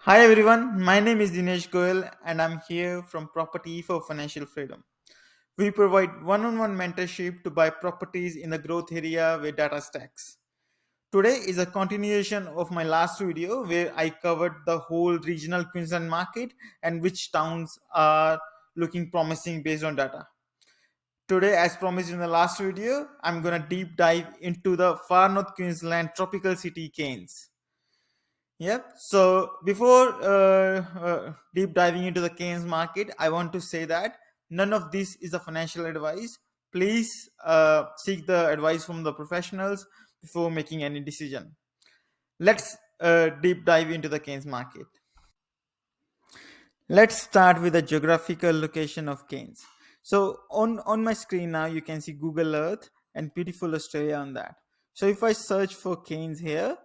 Hi everyone, my name is Dinesh Goyal and I'm here from Property for Financial Freedom. We provide one-on-one mentorship to buy properties in the growth area where data stacks. Today is a continuation of my last video where I covered the whole regional Queensland market and which towns are looking promising based on data. Today, as promised in the last video, I'm gonna deep dive into the far north Queensland tropical city Cairns. Yep. So before deep diving into the Cairns market, I want to say that none of this is a financial advice. Please seek the advice from the professionals before making any decision. Let's deep dive into the Cairns market. Let's start with the geographical location of Cairns. So on my screen now, you can see Google Earth and beautiful Australia on that. So if I search for Cairns here,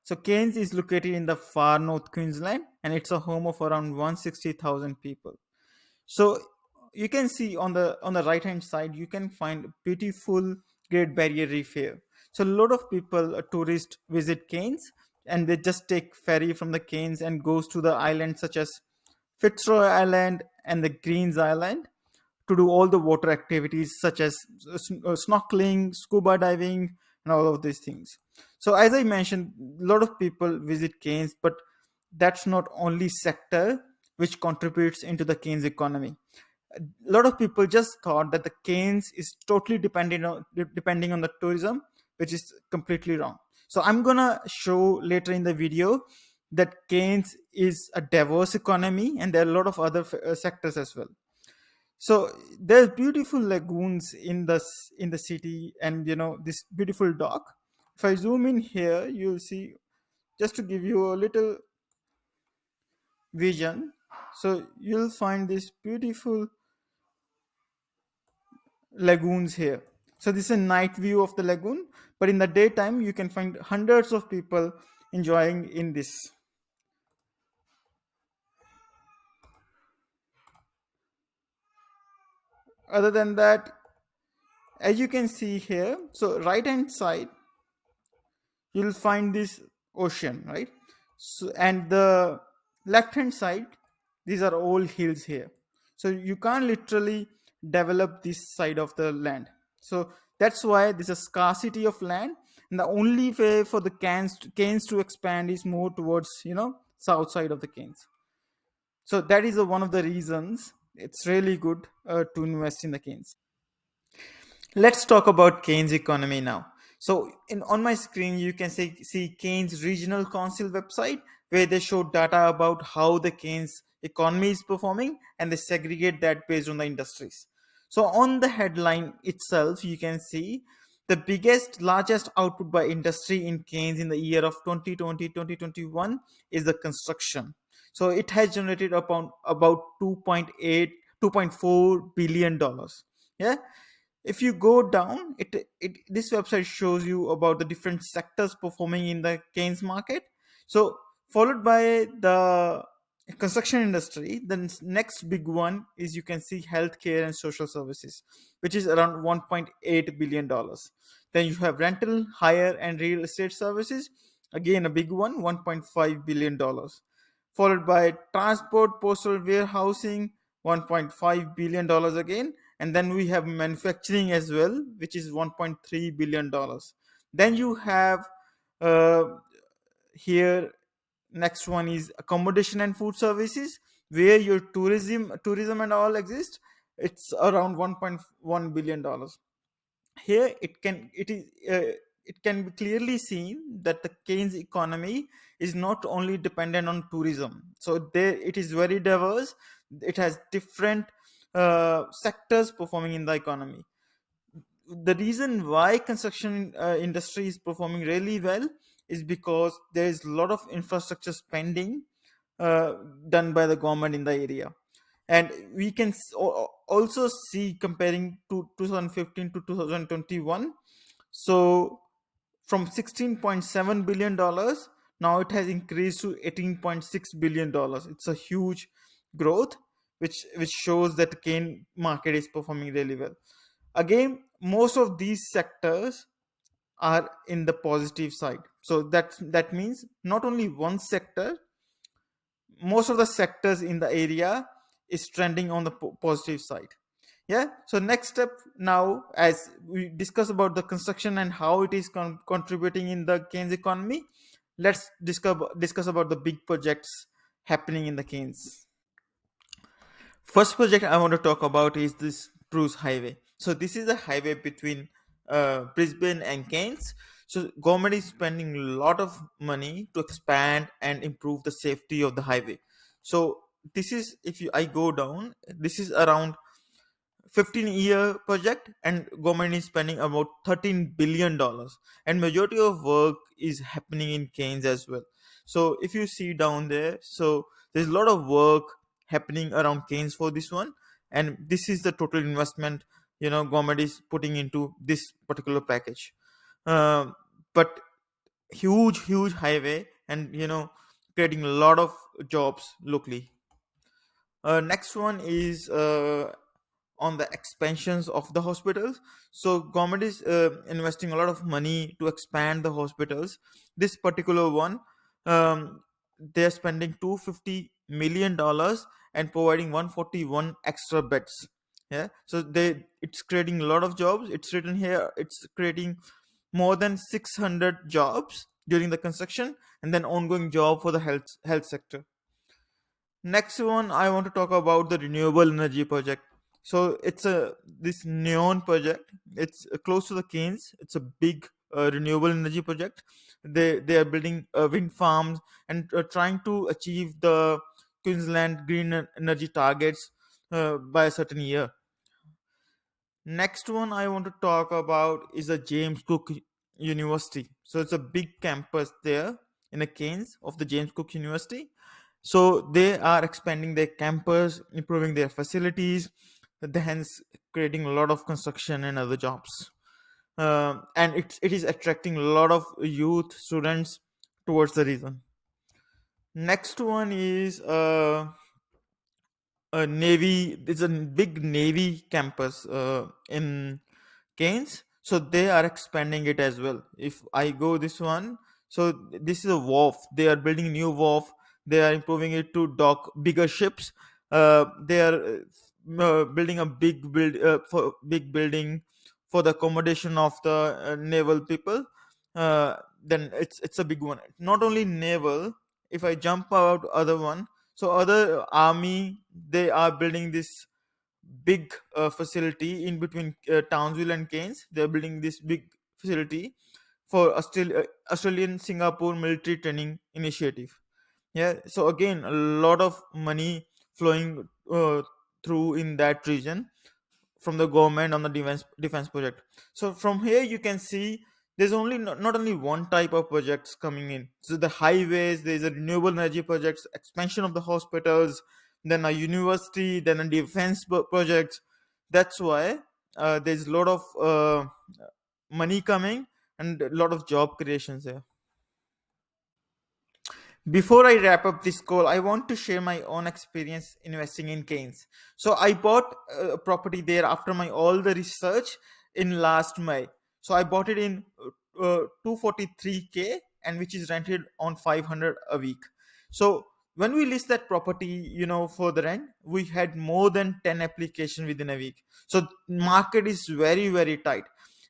so Cairns is located in the far north Queensland and it's a home of around 160,000 people. So you can see on the right hand side you can find beautiful Great Barrier Reef here. So a lot of people, tourists visit Cairns and they just take ferry from the Cairns and goes to the islands such as Fitzroy Island and the Greens Island to do all the water activities such as snorkeling, scuba diving, and all of these things. So, as I mentioned, a lot of people visit Cairns, but that's not only sector which contributes into the Cairns economy. A lot of people just thought that the Cairns is totally depending on the tourism, which is completely wrong. So, I'm gonna show later in the video that Cairns is a diverse economy, and there are a lot of other sectors as well. So there's beautiful lagoons in the city, and this beautiful dock. If I zoom in here, you'll see, just to give you a little vision. So you'll find this beautiful lagoons here. So this is a night view of the lagoon, but in the daytime you can find hundreds of people enjoying in this. Other than that, as you can see here, so right hand side you'll find this ocean, right? So, and the left hand side, these are all hills here. So you can't literally develop this side of the land. So that's why there's a scarcity of land, and the only way for the canes to expand is more towards south side of the canes. So that is one of the reasons it's really good to invest in the canes. Let's talk about Cairns economy now. So on my screen, you can see Cairns Regional Council website where they show data about how the Cairns economy is performing and they segregate that based on the industries. So on the headline itself, you can see the largest output by industry in Cairns in the year of 2020-2021 is the construction. So it has generated upon about 2.4 billion dollars. Yeah, if you go down it this website shows you about the different sectors performing in the Cairns market. So followed by the construction industry, the next big one is, you can see, healthcare and social services, which is around 1.8 billion dollars. Then you have rental, hire and real estate services, again a big one, 1.5 billion dollars, followed by transport, postal, warehousing, 1.5 billion dollars again, and then we have manufacturing as well, which is 1.3 billion dollars. Then you have uh, here, next one is accommodation and food services, where your tourism and all exist. It's around 1.1 billion dollars. Here it can be clearly seen that the Cairns economy is not only dependent on tourism. So there it is very diverse. It has different sectors performing in the economy. The reason why construction industry is performing really well is because there is a lot of infrastructure spending uh, done by the government in the area. And we can also see, comparing to 2015 to 2021, so from 16.7 billion dollars, now it has increased to 18.6 billion dollars. It's a huge growth, which shows that the cane market is performing really well. Again, most of these sectors are in the positive side. So that means not only one sector most of the sectors in the area is trending on the positive side. Yeah, so next step now, as we discuss about the construction and how it is contributing in the Cairns economy, let's discuss about the big projects happening in the Cairns. First project I want to talk about is this Bruce Highway. So this is a highway between Brisbane and Cairns. So government is spending a lot of money to expand and improve the safety of the highway. So this is, if you I go down, this is around 15-year project, and government is spending about $13 billion, and majority of work is happening in Cairns as well. So if you see down there, so there's a lot of work happening around Cairns for this one, and this is the total investment government is putting into this particular package. uh, but huge highway, and creating a lot of jobs locally. Next one is on the expansions of the hospitals. So government is investing a lot of money to expand the hospitals. This particular one, they're spending $250 million and providing 141 extra beds. Yeah, so it's creating a lot of jobs. It's written here, it's creating more than 600 jobs during the construction, and then ongoing job for the health sector. Next one, I want to talk about the renewable energy project. So it's a this neon project. It's close to the Cairns. It's a big renewable energy project. They are building wind farms and trying to achieve the Queensland green energy targets by a certain year. Next one I want to talk about is the James Cook University. So it's a big campus there in the Cairns of the James Cook University. So they are expanding their campus, improving their facilities, hence creating a lot of construction and other jobs. And it is attracting a lot of youth students towards the region. Next one is a navy. It's a big navy campus in Cairns. So they are expanding it as well. If I go this one, so this is a wharf. They are building new wharf. They are improving it to dock bigger ships. They are building a big building for the accommodation of the naval people. Then it's a big one. Not only naval. If I jump out other one, so other army, they are building this big facility in between Townsville and Cairns. They're building this big facility for Australian Singapore Military Training Initiative. Yeah, so again, a lot of money flowing through in that region from the government on the defense project. So from here you can see there's only not only one type of projects coming in. So the highways, there's a renewable energy projects, expansion of the hospitals, then a university, then a defense project. That's why there's a lot of money coming and a lot of job creations there. Before I wrap up this call, I want to share my own experience investing in Cairns. So I bought a property there after my all the research in last May. So I bought it in 243K, and which is rented on 500 a week. So when we list that property, for the rent, we had more than 10 applications within a week. So market is very tight.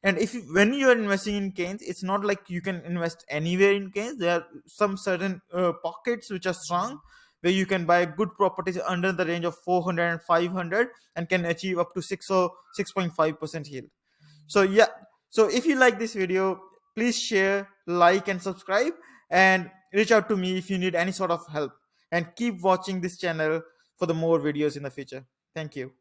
And when you are investing in Cairns, it's not like you can invest anywhere in Cairns. There are some certain pockets which are strong, where you can buy good properties under the range of 400 and 500, and can achieve up to 6 or 6.5% yield. So yeah, so if you like this video, please share, like, and subscribe, and reach out to me if you need any sort of help, and keep watching this channel for the more videos in the future. Thank you.